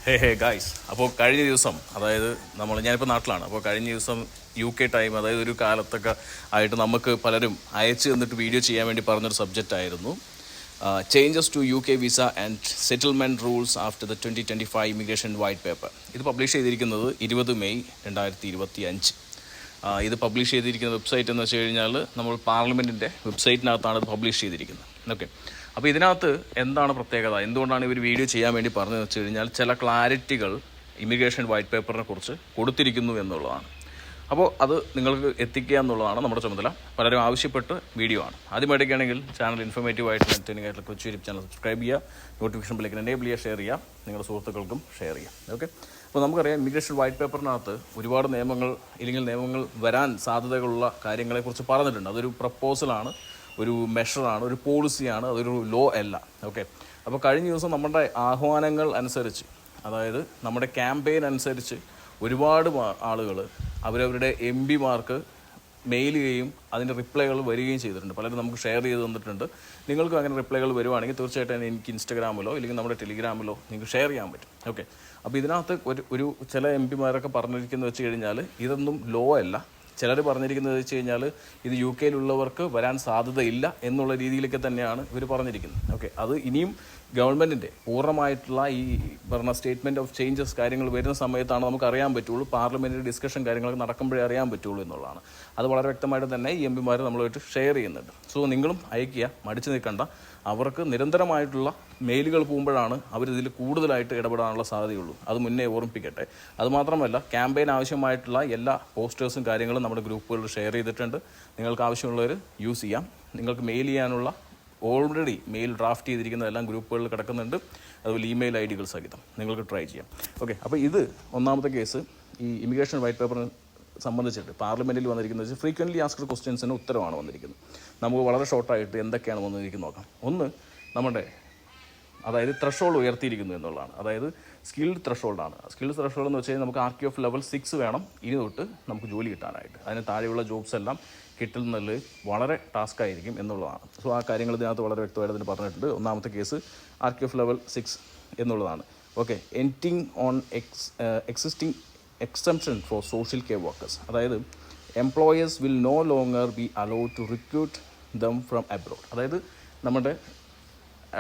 Hey guys, അപ്പോൾ കഴിഞ്ഞ ദിവസം അതായത് ഞാനിപ്പോൾ നാട്ടിലാണ്. അപ്പോൾ കഴിഞ്ഞ ദിവസം UK ടൈം, അതായത് ഒരു കാലത്തൊക്കെ ആയിട്ട് നമുക്ക് പലരും അയച്ചു തന്നിട്ട് വീഡിയോ ചെയ്യാൻ വേണ്ടി പറഞ്ഞൊരു സബ്ജക്റ്റ് ആയിരുന്നു changes to UK visa and settlement rules after the 2025 immigration white paper. ഇത് പബ്ലിഷ് ചെയ്തിരിക്കുന്നത് 20 മെയ് 2025. ഇത് പബ്ലിഷ് ചെയ്തിരിക്കുന്ന വെബ്സൈറ്റ് എന്ന് വെച്ച് കഴിഞ്ഞാൽ നമ്മൾ പാർലമെൻറ്റിൻ്റെ വെബ്സൈറ്റിനകത്താണ് ഇത് പബ്ലിഷ് ചെയ്തിരിക്കുന്നത്. ഓക്കെ, അപ്പോൾ ഇതിനകത്ത് എന്താണ് പ്രത്യേകത, എന്തുകൊണ്ടാണ് ഇവർ വീഡിയോ ചെയ്യാൻ വേണ്ടി പറഞ്ഞതെന്ന് വെച്ച് കഴിഞ്ഞാൽ ചില ക്ലാരിറ്റികൾ ഇമിഗ്രേഷൻ വൈറ്റ് പേപ്പറിനെ കുറിച്ച് കൊടുത്തിരിക്കുന്നു എന്നുള്ളതാണ്. അപ്പോൾ അത് നിങ്ങൾക്ക് എത്തിക്കുക എന്നുള്ളതാണ് നമ്മുടെ ചുമതല. പലരും ആവശ്യപ്പെട്ട് വീഡിയോ ആണ്. ആദ്യമായിട്ടൊക്കെയാണെങ്കിൽ ചാനൽ ഇൻഫോർമേറ്റീവ് ആയിട്ട് എൻ്റർടൈനിങ് ആയിട്ടുള്ള കൊച്ചു യൂട്യൂബ് ചാനൽ സബ്സ്ക്രൈബ് ചെയ്യുക, നോട്ടിഫിക്കേഷൻ ബെല്ലിൽ എനേബിൾ ചെയ്യുക, ഷെയർ ചെയ്യുക, നിങ്ങളുടെ സുഹൃത്തുക്കൾക്കും ഷെയർ ചെയ്യുക. ഓക്കെ, അപ്പോൾ നമുക്കറിയാം ഇമിഗ്രേഷൻ വൈറ്റ് പേപ്പറിനകത്ത് ഒരുപാട് നിയമങ്ങൾ വരാൻ സാധ്യതകളുള്ള കാര്യങ്ങളെക്കുറിച്ച് പറഞ്ഞിട്ടുണ്ട്. അതൊരു പ്രപ്പോസലാണ്, ഒരു മെഷറാണ്, ഒരു പോളിസിയാണ്, അതൊരു ലോ അല്ല. ഓക്കെ, അപ്പോൾ കഴിഞ്ഞ ദിവസം നമ്മുടെ ആഹ്വാനങ്ങൾ അനുസരിച്ച്, അതായത് നമ്മുടെ ക്യാമ്പയിൻ അനുസരിച്ച് ഒരുപാട് ആളുകൾ അവരവരുടെ MPമാർക്ക് മെയിൽ ചെയ്യുകയും അതിൻ്റെ റിപ്ലൈകൾ വരികയും ചെയ്തിട്ടുണ്ട്. പലരും നമുക്ക് ഷെയർ ചെയ്ത് തന്നിട്ടുണ്ട്. നിങ്ങൾക്കും അങ്ങനെ റിപ്ലൈകൾ വരുവാണെങ്കിൽ തീർച്ചയായിട്ടും എനിക്ക് ഇൻസ്റ്റാഗ്രാമിലോ അല്ലെങ്കിൽ നമ്മുടെ ടെലിഗ്രാമിലോ നിങ്ങൾക്ക് ഷെയർ ചെയ്യാൻ പറ്റും. ഓക്കെ, അപ്പോൾ ഇതിനകത്ത് ഒരു ചില MPമാരൊക്കെ പറഞ്ഞിരിക്കുന്നത് വെച്ച് കഴിഞ്ഞാൽ ഇതൊന്നും ലോ അല്ല. ചിലർ പറഞ്ഞിരിക്കുന്നത് വെച്ച് കഴിഞ്ഞാൽ ഇത് UK-യിലുള്ളവർക്ക് വരാൻ സാധ്യതയില്ല എന്നുള്ള രീതിയിലൊക്കെ തന്നെയാണ് ഇവർ പറഞ്ഞിരിക്കുന്നത്. ഓക്കെ, അത് ഇനിയും ഗവൺമെൻറ്റിൻ്റെ പൂർണ്ണമായിട്ടുള്ള ഈ പറഞ്ഞ സ്റ്റേറ്റ്മെൻറ്റ് ഓഫ് ചേഞ്ചസ് കാര്യങ്ങൾ വരുന്ന സമയത്താണ് നമുക്ക് അറിയാൻ പറ്റുള്ളൂ. പാർലമെൻറ്റിൽ ഡിസ്കഷൻ കാര്യങ്ങളൊക്കെ നടക്കുമ്പോഴേ അറിയാൻ പറ്റുള്ളൂ എന്നുള്ളതാണ്. അത് വളരെ വ്യക്തമായിട്ട് തന്നെ ഈ MPമാർ നമ്മളുമായിട്ട് ഷെയർ ചെയ്യുന്നുണ്ട്. സോ നിങ്ങളും അയക്കുക, മടിച്ചു നിൽക്കണ്ട. അവർക്ക് നിരന്തരമായിട്ടുള്ള മെയിലുകൾ പോകുമ്പോഴാണ് അവരിതിൽ കൂടുതലായിട്ട് ഇടപെടാനുള്ള സാധ്യതയുള്ളൂ. അത് മുന്നേ ഓർമ്മിപ്പിക്കട്ടെ. അതുമാത്രമല്ല, ക്യാമ്പയിൻ ആവശ്യമായിട്ടുള്ള എല്ലാ പോസ്റ്റേഴ്സും കാര്യങ്ങളും നമ്മുടെ ഗ്രൂപ്പുകളിൽ ഷെയർ ചെയ്തിട്ടുണ്ട്. നിങ്ങൾക്ക് ആവശ്യമുള്ളവർ യൂസ് ചെയ്യാം. നിങ്ങൾക്ക് മെയിൽ ചെയ്യാനുള്ള ഓൾറെഡി മെയിൽ ഡ്രാഫ്റ്റ് ചെയ്തിരിക്കുന്നതെല്ലാം ഗ്രൂപ്പുകളിൽ കിടക്കുന്നുണ്ട്. അതുപോലെ ഇമെയിൽ ID സഹിതം നിങ്ങൾക്ക് ട്രൈ ചെയ്യാം. ഓക്കെ, അപ്പോൾ ഇത് ഒന്നാമത്തെ കേസ്. ഈ ഇമിഗ്രേഷൻ വൈറ്റ് പേപ്പറിന് സംബന്ധിച്ചിട്ട് പാർലമെൻറ്റിൽ വന്നിരിക്കുന്നത് വെച്ചാൽ ഫ്രീക്വൻ്റ്ലി ആസ്ക്ഡ് ക്വസ്റ്റ്യൻസിന് ഉത്തരവാണ് വന്നിരിക്കുന്നത്. നമുക്ക് വളരെ ഷോർട്ടായിട്ട് എന്തൊക്കെയാണ് വന്നിരിക്കുന്നത് നോക്കാം. ഒന്ന്, നമ്മുടെ അതായത് ത്രഷോൾഡ് ഉയർത്തിയിരിക്കുന്നു എന്നുള്ളതാണ്. അതായത് സ്കിൽഡ് ത്രഷോൾഡാണ്. സ്കിൽഡ് ത്രഷോൾഡ് എന്ന് വെച്ച് കഴിഞ്ഞാൽ നമുക്ക് RQF ലെവൽ 6 വേണം ഇനി തൊട്ട് നമുക്ക് ജോലി കിട്ടാനായിട്ട്. അതിന് താഴെയുള്ള ജോബ്സ് എല്ലാം കിട്ടുന്നതിൽ വളരെ ടാസ്ക് ആയിരിക്കും എന്നുള്ളതാണ്. സോ ആ കാര്യങ്ങൾ ഇതിനകത്ത് വളരെ വ്യക്തമായിട്ട് അതിന് പറഞ്ഞിട്ടുണ്ട്. ഒന്നാമത്തെ കേസ് RQF ലെവൽ 6 എന്നുള്ളതാണ്. Okay, ending on existing exemption for social care workers. അതായത് employers will no longer be allowed to recruit them from abroad. അതായത് നമ്മുടെ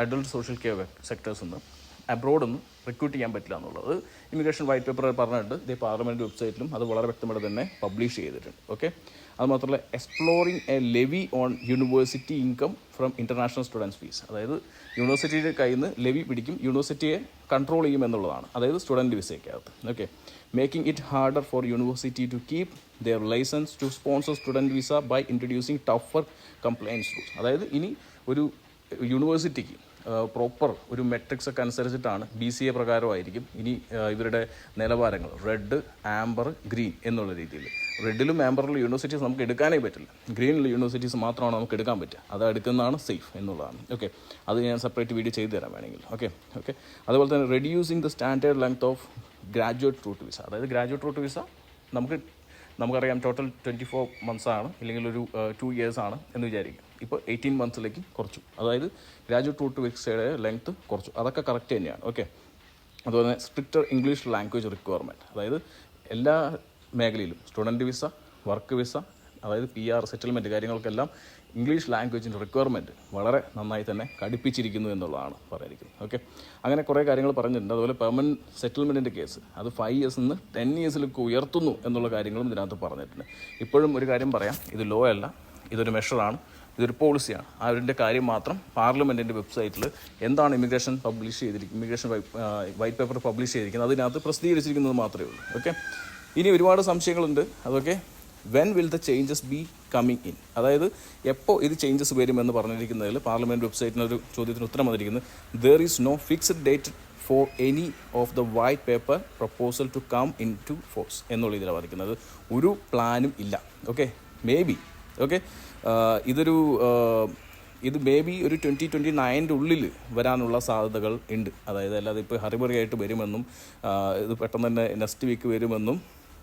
അഡൾട്ട് സോഷ്യൽ കെയർ സെക്ടേഴ്സ് നിന്ന് അബ്രോഡൊന്നും റിക്രൂട്ട് ചെയ്യാൻ പറ്റില്ല എന്നുള്ളത് ഇമിഗ്രേഷൻ വൈറ്റ് പേപ്പർ പറഞ്ഞിട്ട് ഇത് പാർലമെൻറ്റ് വെബ്സൈറ്റിലും അത് വളരെ വ്യക്തമായിട്ട് തന്നെ പബ്ലിഷ് ചെയ്തിട്ടുണ്ട്. ഓക്കെ, അതുമാത്രമല്ല exploring a levy on university income from international students fees. അതായത് യൂണിവേഴ്സിറ്റിയുടെ കയ്യിൽ നിന്ന് ലെവി പിടിക്കും, യൂണിവേഴ്സിറ്റിയെ കൺട്രോൾ ചെയ്യും എന്നുള്ളതാണ്. അതായത് സ്റ്റുഡൻറ്റ് വിസയ്ക്കകത്ത്. Okay, making it harder for university to keep their licence to sponsor student visa by introducing tougher compliance rules. അതായത് ഇനി ഒരു യൂണിവേഴ്സിറ്റിക്ക് പ്രോപ്പർ ഒരു മെട്രിക്സ് ഒക്കെ അനുസരിച്ചിട്ടാണ് BCA പ്രകാരമായിരിക്കും ഇനി ഇവരുടെ നിലവാരങ്ങൾ റെഡ്, ആംബർ, ഗ്രീൻ എന്നുള്ള രീതിയിൽ. റെഡിലും ആംബറിലും യൂണിവേഴ്സിറ്റീസ് നമുക്ക് എടുക്കാനേ പറ്റില്ല. ഗ്രീനിലുള്ള യൂണിവേഴ്സിറ്റീസ് മാത്രമാണ് നമുക്ക് എടുക്കാൻ പറ്റുക. അത് എടുക്കുന്നതാണ് സേഫ് എന്നുള്ളതാണ്. ഓക്കെ, അത് ഞാൻ സെപ്പറേറ്റ് വീഡിയോ ചെയ്തു തരാം വേണമെങ്കിൽ. ഓക്കെ, അതുപോലെ തന്നെ reducing the standard length of graduate route visa. അതായത് ഗ്രാജുവേറ്റ് റൂട്ട് വിസ നമുക്കറിയാം ടോട്ടൽ 24 months ആണ്, ഇല്ലെങ്കിൽ ഒരു 2 years ആണ് എന്ന് വിചാരിക്കും. ഇപ്പോൾ 18 monthsലേക്ക് കുറച്ചു. അതായത് ഗ്രാജുവേറ്റ് റൂട്ട് വിസയുടെ ലെങ്ത്ത് കുറച്ചു. അതൊക്കെ കറക്റ്റ് തന്നെയാണ്. ഓക്കെ, അതുപോലെ തന്നെ സ്ട്രിക്റ്റർ ഇംഗ്ലീഷ് ലാംഗ്വേജ് റിക്വയർമെൻറ്റ്. അതായത് എല്ലാ മേഖലയിലും സ്റ്റുഡൻറ്റ് വിസ, വർക്ക് വിസ, അതായത് PR സെറ്റിൽമെൻറ്റ് കാര്യങ്ങൾക്കെല്ലാം ഇംഗ്ലീഷ് ലാംഗ്വേജിൻ്റെ റിക്വയർമെൻറ്റ് വളരെ നന്നായി തന്നെ കടുപ്പിച്ചിരിക്കുന്നു എന്നുള്ളതാണ് പറഞ്ഞിരിക്കുന്നത്. ഓക്കെ, അങ്ങനെ കുറേ കാര്യങ്ങൾ പറഞ്ഞിട്ടുണ്ട്. അതുപോലെ പെർമനൻറ്റ് സെറ്റിൽമെൻറ്റിൻ്റെ കേസ് അത് 5 years നിന്ന് 10 yearsലേക്ക് ഉയർത്തുന്നു എന്നുള്ള കാര്യങ്ങളും ഇതിനകത്ത് പറഞ്ഞിട്ടുണ്ട്. ഇപ്പോഴും ഒരു കാര്യം പറയാം, ഇത് ലോ അല്ല, ഇതൊരു മെഷറാണ്, ഇതൊരു പോളിസിയാണ്. അതിൻ്റെ കാര്യം മാത്രം പാർലമെൻറ്റിൻ്റെ വെബ്സൈറ്റിൽ എന്താണ് ഇമിഗ്രേഷൻ വൈറ്റ് പേപ്പർ പബ്ലിഷ് ചെയ്തിരിക്കുന്നത് അതിനകത്ത് പ്രസിദ്ധീകരിച്ചിരിക്കുന്നത് മാത്രമേ ഉള്ളൂ. ഓക്കെ, ഇനി ഒരുപാട് സംശയങ്ങളുണ്ട്. അതൊക്കെ when will the changes B coming in. അതായത് എപ്പോൾ ഇത് ചേഞ്ചസ് വരുമെന്ന് പറഞ്ഞിരിക്കുന്നതിൽ പാർലമെൻറ്റ് വെബ്സൈറ്റിനൊരു ചോദ്യത്തിന് ഉത്തരം വന്നിരിക്കുന്നത് there is no fixed date for any of the white paper proposal to come into force എന്നുള്ള ഇതിലാണ് പറഞ്ഞിരിക്കുന്നത്. ഒരു പ്ലാനും ഇല്ല. ഓക്കെ, മേ ബി ഇത് മേ ബി ഒരു 2029 ഉള്ളിൽ വരാനുള്ള സാധ്യതകൾ ഉണ്ട്. അതായത് അല്ലാതെ ഇപ്പോൾ ഹറിബറിയായിട്ട് വരുമെന്നും ഇത് പെട്ടെന്ന് തന്നെ നെക്സ്റ്റ് വീക്ക് വരുമെന്നും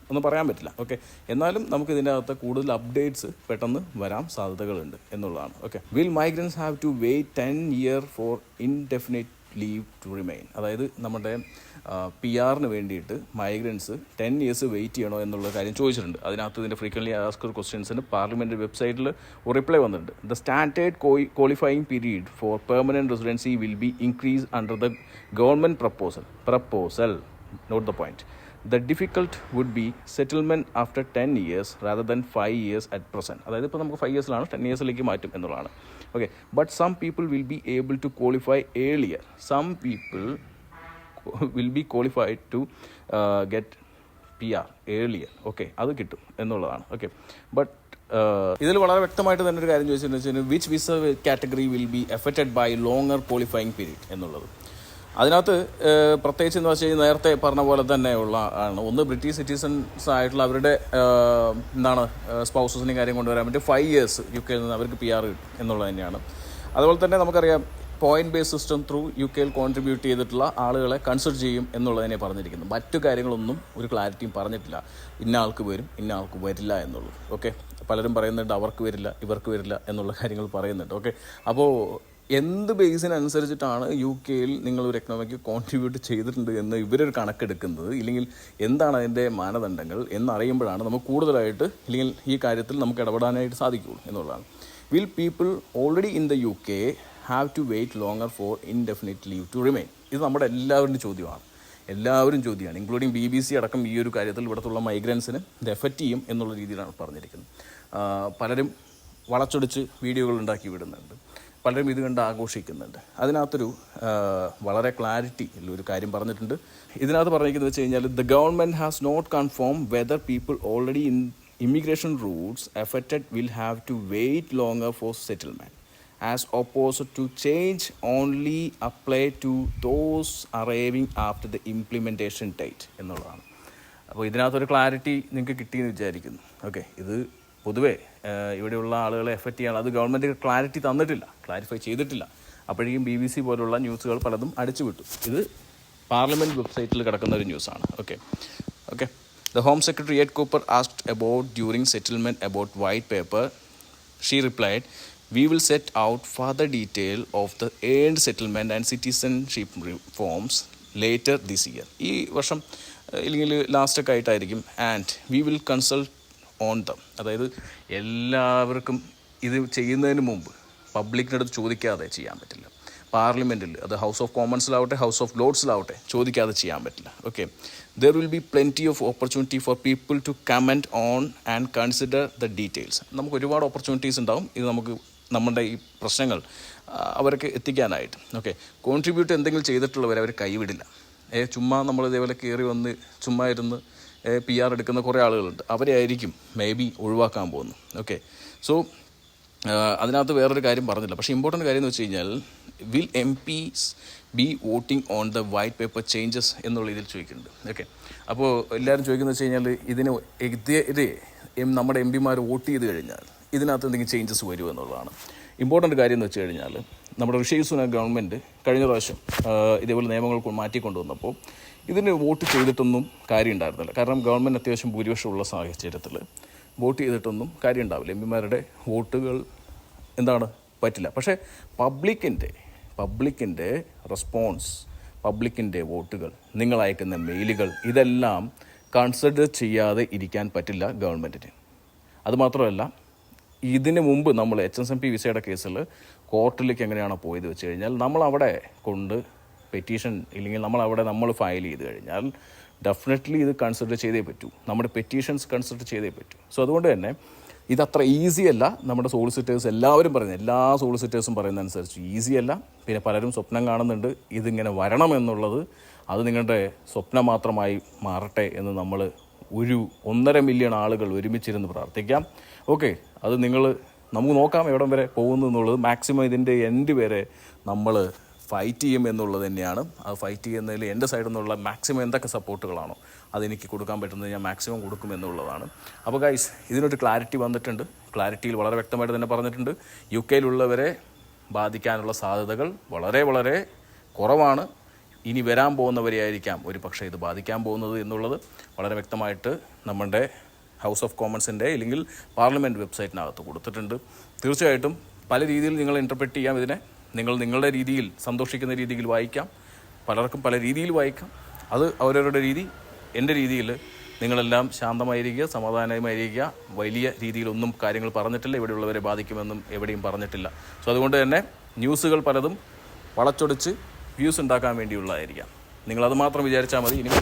ഒന്നും പറയാൻ പറ്റില്ല. ഓക്കെ, എന്നാലും നമുക്ക് ഇതിൻ്റെ അകത്ത് കൂടുതൽ അപ്ഡേറ്റ്സ് പെട്ടെന്ന് വരാൻ സാധ്യതകളുണ്ട് എന്നുള്ളതാണ്. Okay, will migrants have to wait 10 years for indefinite leave to remain. അതായത് നമ്മുടെ PR വേണ്ടിയിട്ട് മൈഗ്രൻസ് 10 years വെയിറ്റ് ചെയ്യണോ എന്നുള്ള കാര്യം ചോദിച്ചിട്ടുണ്ട്. അതിനകത്ത് ഇതിൻ്റെ ഫ്രീക്വൻ്റ്ലി ആസ്ക്ഡ് ക്വസ്റ്റ്യൻസിന് പാർലമെൻറ്റ് വെബ്സൈറ്റിൽ റിപ്ലൈ വന്നിട്ടുണ്ട്. The standard qualifying period for permanent residency will be increase under the government proposal. Note the point. The difficult would be settlement after 10 years rather than 5 years at present. അതായത് ഇപ്പോൾ നമുക്ക് 5 yearsലാണ് 10 yearsലേക്ക് മാറ്റും എന്നുള്ളതാണ്. Okay, but some people will be able to qualify earlier. Some people will be qualified to get PR earlier. Okay, അത് കിട്ടും എന്നുള്ളതാണ്. Okay, but ഇതിൽ വളരെ വ്യക്തമായിട്ട് തന്നെ ഒരു കാര്യം ചോദിച്ചിട്ടുണ്ടെന്ന് വെച്ചാൽ which visa category will be affected by longer qualifying period എന്നുള്ളത്. അതിനകത്ത് പ്രത്യേകിച്ച് എന്ന് വെച്ച് കഴിഞ്ഞാൽ നേരത്തെ പറഞ്ഞ പോലെ തന്നെയുള്ള ആണ്. ഒന്ന് ബ്രിട്ടീഷ് സിറ്റിസൺസ് ആയിട്ടുള്ള അവരുടെ സ്പൗസസിനെയും കാര്യം കൊണ്ടുവരാൻ പറ്റും. 5 years UK നിന്ന് അവർക്ക് PR കിട്ടും എന്നുള്ളത് തന്നെയാണ്. അതുപോലെ തന്നെ നമുക്കറിയാം point base system through UK contribute ചെയ്തിട്ടുള്ള ആളുകളെ കൺസിഡർ ചെയ്യും എന്നുള്ളതിനെ പറഞ്ഞിരിക്കുന്നു. മറ്റു കാര്യങ്ങളൊന്നും ഒരു ക്ലാരിറ്റിയും പറഞ്ഞിട്ടില്ല. ഇന്ന ആൾക്ക് വരും, ഇന്ന ആൾക്ക് വരില്ല എന്നുള്ളത്. ഓക്കെ, പലരും പറയുന്നുണ്ട് അവർക്ക് വരില്ല, ഇവർക്ക് വരില്ല എന്നുള്ള കാര്യങ്ങൾ പറയുന്നുണ്ട്. ഓക്കെ, അപ്പോൾ എന്ത് ബേസിനനുസരിച്ചിട്ടാണ് UK നിങ്ങളൊരു എക്കണോമിക്ക് കോൺട്രിബ്യൂട്ട് ചെയ്തിട്ടുണ്ട് എന്ന് ഇവരൊരു കണക്കെടുക്കുന്നത്, ഇല്ലെങ്കിൽ എന്താണ് അതിൻ്റെ മാനദണ്ഡങ്ങൾ എന്നറിയുമ്പോഴാണ് നമുക്ക് കൂടുതലായിട്ട് ഇല്ലെങ്കിൽ ഈ കാര്യത്തിൽ നമുക്ക് ഇടപെടാനായിട്ട് സാധിക്കുകയുള്ളൂ എന്നുള്ളതാണ്. Will people already in the UK have to wait longer for indefinite leave to remain? ഇത് നമ്മുടെ എല്ലാവരുടെയും ചോദ്യമാണ്. ഇൻക്ലൂഡിങ് BBC അടക്കം ഈ ഒരു കാര്യത്തിൽ ഇവിടത്തുള്ള മൈഗ്രൻസിന് ഇത് എഫക്റ്റ് ചെയ്യും എന്നുള്ള രീതിയിലാണ് പറഞ്ഞിരിക്കുന്നത്. പലരും വളച്ചൊടിച്ച് വീഡിയോകൾ ഉണ്ടാക്കി വിടുന്നുണ്ട്, പലരും ഇത് കണ്ട് ആഘോഷിക്കുന്നുണ്ട്. അതിനകത്തൊരു വളരെ ക്ലാരിറ്റി ഉള്ളൊരു കാര്യം പറഞ്ഞിട്ടുണ്ട്. ഇതിനകത്ത് പറഞ്ഞിരിക്കുന്നത് വെച്ച് കഴിഞ്ഞാൽ the government has not confirm whether people already in immigration routes affected will have to wait longer for settlement as opposite to change only apply to those arriving after the implementation date എന്നുള്ളതാണ്. അപ്പോൾ ഇതിനകത്തൊരു clarity നിങ്ങൾക്ക് കിട്ടിയെന്ന് വിചാരിക്കുന്നു. Okay, ഇത് പൊതുവേ ഇവിടെയുള്ള ആളുകളെ എഫക്റ്റ് ചെയ്യാൻ അത് ഗവൺമെൻറ് ക്ലാരിറ്റി തന്നിട്ടില്ല, ക്ലാരിഫൈ ചെയ്തിട്ടില്ല. അപ്പോഴേക്കും BBC പോലുള്ള ന്യൂസുകൾ പലതും അടിച്ചുവിട്ടു. ഇത് പാർലമെൻറ്റ് വെബ്സൈറ്റിൽ കിടക്കുന്ന ഒരു ന്യൂസാണ്. Okay. The home secretary Ed Cooper asked about during settlement about white paper. She replied, we will set out further detail of the earned settlement and citizenship reforms later this year. ഈ വർഷം ഇല്ലെങ്കിൽ ലാസ്റ്റൊക്കെ ആയിട്ടായിരിക്കും. And we will consult on them. അതായത് എല്ലാവർക്കും ഇത് ചെയ്യുന്നതിന് മുമ്പ് പബ്ലിക്കിനടുത്ത് ചോദിക്കാതെ ചെയ്യാൻ പറ്റില്ല. പാർലമെൻറ്റിൽ അത് ഹൗസ് ഓഫ് കോമൺസിലാവട്ടെ ഹൗസ് ഓഫ് ലോർഡ്സിലാവട്ടെ ചോദിക്കാതെ ചെയ്യാൻ പറ്റില്ല. Okay, there will be plenty of opportunity for people to comment on and consider the details. നമുക്ക് ഒരുപാട് ഓപ്പർച്യൂണിറ്റീസ് ഉണ്ടാവും ഇത് നമുക്ക് നമ്മുടെ ഈ പ്രശ്നങ്ങൾ അവർക്ക് എത്തിക്കാനായിട്ട്. ഓക്കെ, കോൺട്രിബ്യൂട്ട് എന്തെങ്കിലും ചെയ്തിട്ടുള്ളവരെ അവർ കൈവിടില്ല. ചുമ്മാ നമ്മൾ ഇതേപോലെ കയറി വന്ന് ചുമ്മാ ഇരുന്ന് PR എടുക്കുന്ന കുറേ ആളുകളുണ്ട്. അവരെ ആയിരിക്കും മേ ബി ഒഴിവാക്കാൻ പോകുന്നു. ഓക്കെ, സോ അതിനകത്ത് വേറൊരു കാര്യം പറഞ്ഞില്ല. പക്ഷേ ഇമ്പോർട്ടൻ്റ് കാര്യം എന്ന് വെച്ച് കഴിഞ്ഞാൽ will MPs B voting on the white paper changes എന്നുള്ള ഇതിൽ ചോദിക്കുന്നുണ്ട്. ഓക്കെ, അപ്പോൾ എല്ലാവരും ചോദിക്കുന്നത് വെച്ച് കഴിഞ്ഞാൽ ഇതിന് നമ്മുടെ MP മാർ വോട്ട് ചെയ്ത് കഴിഞ്ഞാൽ ഇതിനകത്ത് എന്തെങ്കിലും ചേഞ്ചസ് വരുമോ എന്നുള്ളതാണ് ഇമ്പോർട്ടൻ്റ് കാര്യം എന്ന് വെച്ച് കഴിഞ്ഞാൽ. നമ്മുടെ ഋഷി സുനക് ഗവൺമെൻറ് കഴിഞ്ഞ പ്രാവശ്യം ഇതേപോലെ നിയമങ്ങൾ മാറ്റിക്കൊണ്ടുവന്നപ്പോൾ ഇതിന് വോട്ട് ചെയ്തിട്ടൊന്നും കാര്യം ഉണ്ടായിരുന്നില്ല. കാരണം ഗവൺമെൻറ് അത്യാവശ്യം ഭൂരിപക്ഷമുള്ള സാഹചര്യത്തിൽ വോട്ട് ചെയ്തിട്ടൊന്നും കാര്യം ഉണ്ടാവില്ല. MP-മാരുടെ വോട്ടുകൾ പറ്റില്ല. പക്ഷേ പബ്ലിക്കിൻ്റെ റെസ്പോൺസ്, പബ്ലിക്കിൻ്റെ വോട്ടുകൾ, നിങ്ങൾ അയക്കുന്ന മെയിലുകൾ, ഇതെല്ലാം കൺസിഡർ ചെയ്യാതെ ഇരിക്കാൻ പറ്റില്ല ഗവൺമെൻറ്റിന്. അതുമാത്രമല്ല, ഇതിന് മുമ്പ് നമ്മൾ HSMP വിസയുടെ കേസിൽ കോർട്ടിലേക്ക് എങ്ങനെയാണോ പോയത് വെച്ച് കഴിഞ്ഞാൽ നമ്മളവിടെ കൊണ്ട് പെറ്റീഷൻ ഇല്ലെങ്കിൽ നമ്മൾ ഫയൽ ചെയ്ത് കഴിഞ്ഞാൽ ഡെഫിനറ്റ്ലി ഇത് കൺസിഡർ ചെയ്തേ പറ്റൂ. നമ്മുടെ പെറ്റീഷൻസ് കൺസിഡർ ചെയ്തേ പറ്റൂ. സോ അതുകൊണ്ട് തന്നെ ഇതത്ര ഈസി അല്ല. നമ്മുടെ സോളിസിറ്റേഴ്സ് എല്ലാവരും പറയുന്നത്, എല്ലാ സോളിസിറ്റേഴ്സും പറയുന്നതനുസരിച്ച് ഈസി അല്ല. പിന്നെ പലരും സ്വപ്നം കാണുന്നുണ്ട് ഇതിങ്ങനെ വരണം എന്നുള്ളത്. അത് നിങ്ങളുടെ സ്വപ്നം മാത്രമായി മാറട്ടെ എന്ന് നമ്മൾ 1.5 മില്യൺ ആളുകൾ ഒരുമിച്ചിരുന്ന് പ്രാർത്ഥിക്കാം. ഓക്കെ, അത് നമുക്ക് നോക്കാം എവിടം വരെ പോകുന്നു എന്നുള്ളത്. മാക്സിമം ഇതിൻ്റെ എൻഡ് വരെ നമ്മൾ ഫൈറ്റ് ചെയ്യും എന്നുള്ളത് തന്നെയാണ്. അത് ഫൈറ്റ് ചെയ്യുന്നതിൽ എൻ്റെ സൈഡിൽ നിന്നുള്ള മാക്സിമം എന്തൊക്കെ സപ്പോർട്ടുകളാണോ അതെനിക്ക് കൊടുക്കാൻ പറ്റുന്നത് ഞാൻ മാക്സിമം കൊടുക്കും എന്നുള്ളതാണ്. അപ്പോൾ ഗൈസ്, ഇതിനൊരു ക്ലാരിറ്റി വന്നിട്ടുണ്ട്. ക്ലാരിറ്റിയിൽ വളരെ വ്യക്തമായിട്ട് തന്നെ പറഞ്ഞിട്ടുണ്ട് UK-യിലുള്ളവരെ ബാധിക്കാനുള്ള സാധ്യതകൾ വളരെ വളരെ കുറവാണ്. ഇനി വരാൻ പോകുന്നവരെയായിരിക്കാം ഒരു പക്ഷേ ഇത് ബാധിക്കാൻ പോകുന്നത് എന്നുള്ളത് വളരെ വ്യക്തമായിട്ട് നമ്മുടെ ഹൗസ് ഓഫ് കോമൺസിൻ്റെ അല്ലെങ്കിൽ പാർലമെൻറ്റ് വെബ്സൈറ്റിനകത്ത് കൊടുത്തിട്ടുണ്ട്. തീർച്ചയായിട്ടും പല രീതിയിൽ നിങ്ങൾ ഇൻ്റർപ്രറ്റ് ചെയ്യാം ഇതിനെ. നിങ്ങൾ നിങ്ങളുടെ രീതിയിൽ സന്തോഷിക്കുന്ന രീതിയിൽ വായിക്കാം, പലർക്കും പല രീതിയിൽ വായിക്കാം. അത് അവരവരുടെ രീതി. എൻ്റെ രീതിയിൽ നിങ്ങളെല്ലാം ശാന്തമായിരിക്കുക, സമാധാനമായിരിക്കുക. വലിയ രീതിയിലൊന്നും കാര്യങ്ങൾ പറഞ്ഞിട്ടില്ല, ഇവിടെയുള്ളവരെ ബാധിക്കുമെന്നും എവിടെയും പറഞ്ഞിട്ടില്ല. സോ അതുകൊണ്ട് തന്നെ ന്യൂസുകൾ പലതും വളച്ചൊടിച്ച് വ്യൂസ് ഉണ്ടാക്കാൻ വേണ്ടിയുള്ളതായിരിക്കാം. നിങ്ങളത് മാത്രം വിചാരിച്ചാൽ മതി. ഇനി